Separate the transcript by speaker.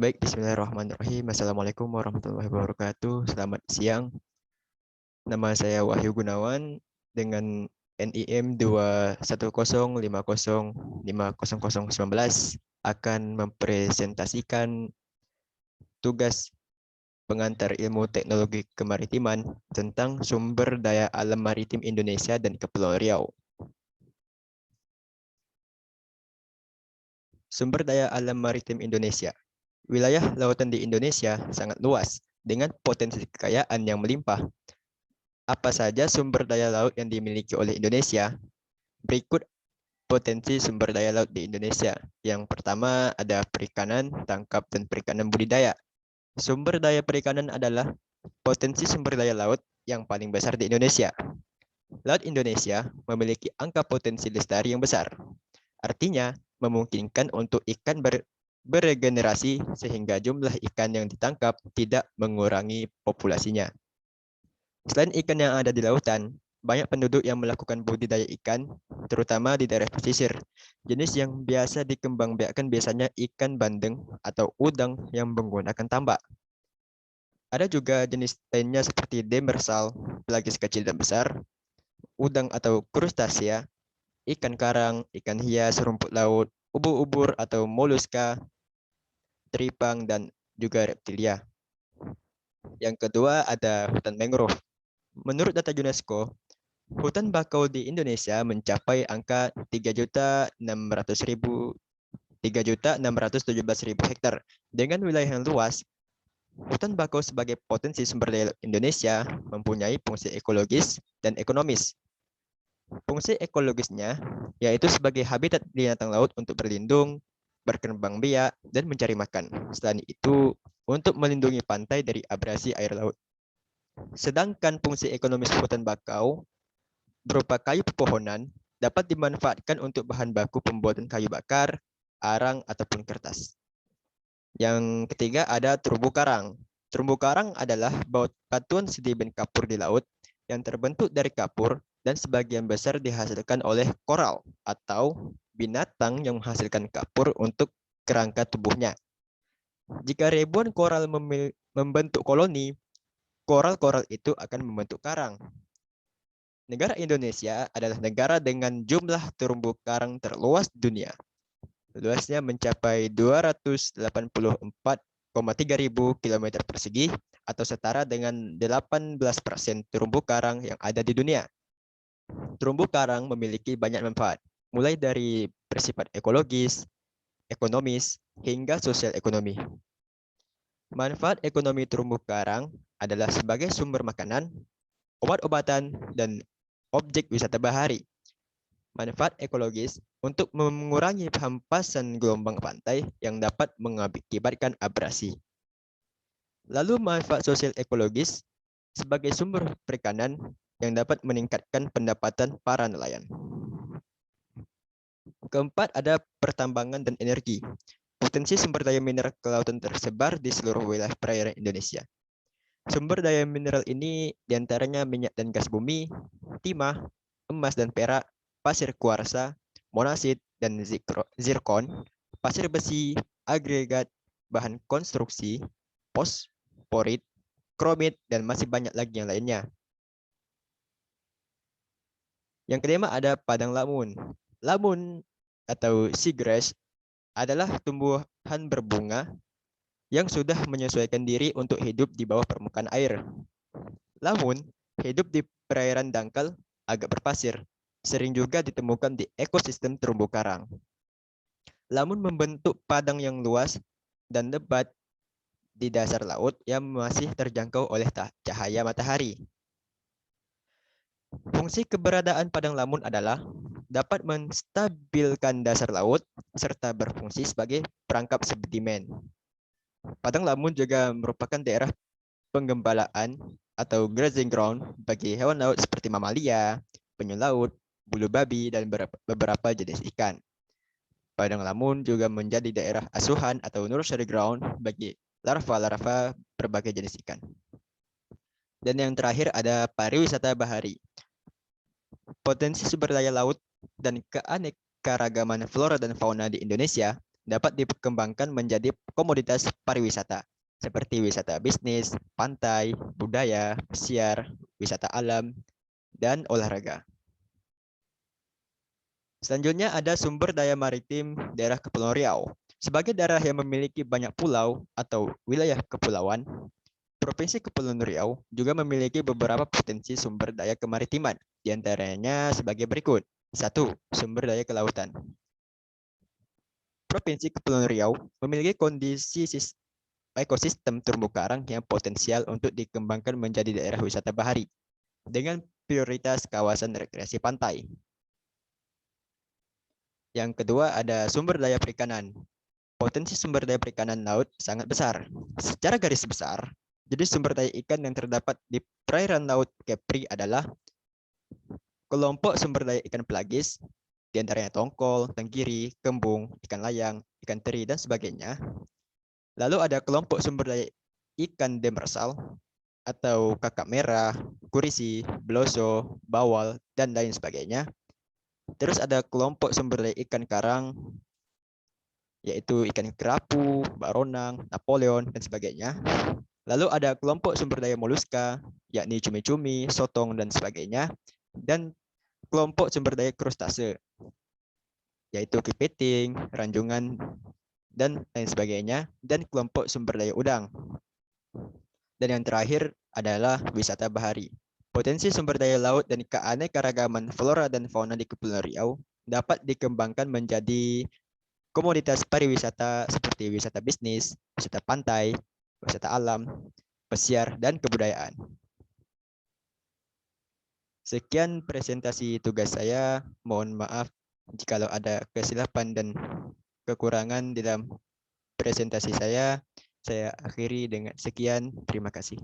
Speaker 1: Baik, bismillahirrahmanirrahim. Assalamualaikum warahmatullahi wabarakatuh. Selamat siang. Nama saya Wahyu Gunawan dengan NIM 210505019 akan mempresentasikan tugas pengantar ilmu teknologi kemaritiman tentang sumber daya alam maritim Indonesia dan Kepulauan Riau. Sumber daya alam maritim Indonesia. Wilayah lautan di Indonesia sangat luas dengan potensi kekayaan yang melimpah. Apa saja sumber daya laut yang dimiliki oleh Indonesia? Berikut potensi sumber daya laut di Indonesia. Yang pertama ada perikanan, tangkap, dan perikanan budidaya. Sumber daya perikanan adalah potensi sumber daya laut yang paling besar di Indonesia. Laut Indonesia memiliki angka potensi lestari yang besar. Artinya, memungkinkan untuk ikan beregenerasi sehingga jumlah ikan yang ditangkap tidak mengurangi populasinya. Selain ikan yang ada di lautan, banyak penduduk yang melakukan budidaya ikan, terutama di daerah pesisir. Jenis yang biasa dikembangbiakkan biasanya ikan bandeng atau udang yang menggunakan tambak. Ada juga jenis lainnya seperti demersal, pelagis kecil dan besar, udang atau krustasea, ikan karang, ikan hias, rumput laut, ubur-ubur atau moluska, teripang, dan juga reptilia. Yang kedua ada hutan mangrove. Menurut data UNESCO, hutan bakau di Indonesia mencapai angka 3.617.000 hektar. Dengan wilayah yang luas, hutan bakau sebagai potensi sumber daya Indonesia mempunyai fungsi ekologis dan ekonomis. Fungsi ekologisnya yaitu sebagai habitat binatang laut untuk berlindung, berkembang biak, dan mencari makan. Selain itu, untuk melindungi pantai dari abrasi air laut. Sedangkan fungsi ekonomis hutan bakau berupa kayu pepohonan dapat dimanfaatkan untuk bahan baku pembuatan kayu bakar, arang, ataupun kertas. Yang ketiga ada terumbu karang. Terumbu karang adalah batuan sedimen kapur di laut yang terbentuk dari kapur dan sebagian besar dihasilkan oleh koral atau binatang yang menghasilkan kapur untuk kerangka tubuhnya. Jika ribuan koral membentuk koloni, koral-koral itu akan membentuk karang. Negara Indonesia adalah negara dengan jumlah terumbu karang terluas dunia. Luasnya mencapai 284,3 ribu kilometer persegi atau setara dengan 18% terumbu karang yang ada di dunia. Terumbu karang memiliki banyak manfaat, mulai dari bersifat ekologis, ekonomis, hingga sosial ekonomi. Manfaat ekonomi terumbu karang adalah sebagai sumber makanan, obat-obatan, dan objek wisata bahari. Manfaat ekologis untuk mengurangi hempasan gelombang pantai yang dapat mengakibatkan abrasi. Lalu manfaat sosial ekologis sebagai sumber perikanan yang dapat meningkatkan pendapatan para nelayan. Keempat ada pertambangan dan energi. Potensi sumber daya mineral kelautan tersebar di seluruh wilayah perairan Indonesia. Sumber daya mineral ini diantaranya minyak dan gas bumi, timah, emas dan perak, pasir kuarsa, monasit dan zirkon, pasir besi, agregat, bahan konstruksi, fosforit, kromit, dan masih banyak lagi yang lainnya. Yang kelima ada padang lamun. Lamun atau seagrass adalah tumbuhan berbunga yang sudah menyesuaikan diri untuk hidup di bawah permukaan air. Lamun hidup di perairan dangkal agak berpasir, sering juga ditemukan di ekosistem terumbu karang. Lamun membentuk padang yang luas dan lebat di dasar laut yang masih terjangkau oleh cahaya matahari. Fungsi keberadaan padang lamun adalah dapat menstabilkan dasar laut serta berfungsi sebagai perangkap sedimen. Padang lamun juga merupakan daerah penggembalaan atau grazing ground bagi hewan laut seperti mamalia, penyu laut, bulu babi, dan beberapa jenis ikan. Padang lamun juga menjadi daerah asuhan atau nursery ground bagi larva-larva berbagai jenis ikan. Dan yang terakhir ada pariwisata bahari. Potensi sumber daya laut dan keanekaragaman flora dan fauna di Indonesia dapat dikembangkan menjadi komoditas pariwisata, seperti wisata bisnis, pantai, budaya, pesiar, wisata alam, dan olahraga. Selanjutnya ada sumber daya maritim daerah Kepulauan Riau. Sebagai daerah yang memiliki banyak pulau atau wilayah kepulauan, Provinsi Kepulauan Riau juga memiliki beberapa potensi sumber daya kemaritiman, di antaranya sebagai berikut. 1. Sumber daya kelautan. Provinsi Kepulauan Riau memiliki kondisi ekosistem terumbu karang yang potensial untuk dikembangkan menjadi daerah wisata bahari dengan prioritas kawasan rekreasi pantai. Yang kedua ada sumber daya perikanan. Potensi sumber daya perikanan laut sangat besar. Secara garis besar, jenis sumber daya ikan yang terdapat di perairan laut Kepri adalah kelompok sumber daya ikan pelagis, di antaranya tongkol, tenggiri, kembung, ikan layang, ikan teri, dan sebagainya. Lalu ada kelompok sumber daya ikan demersal, atau kakap merah, kurisi, beloso, bawal, dan lain sebagainya. Terus ada kelompok sumber daya ikan karang, yaitu ikan kerapu, baronang, Napoleon, dan sebagainya. Lalu ada kelompok sumber daya moluska, yakni cumi-cumi, sotong, dan sebagainya. Dan kelompok sumber daya krustase, yaitu kepiting, ranjungan, dan lain sebagainya. Dan kelompok sumber daya udang. Dan yang terakhir adalah wisata bahari. Potensi sumber daya laut dan keanekaragaman flora dan fauna di Kepulauan Riau dapat dikembangkan menjadi komoditas pariwisata seperti wisata bisnis, wisata pantai, wisata alam, pesiar, dan kebudayaan. Sekian presentasi tugas saya. Mohon maaf jikalau ada kesilapan dan kekurangan di dalam presentasi saya. Saya akhiri dengan sekian. Terima kasih.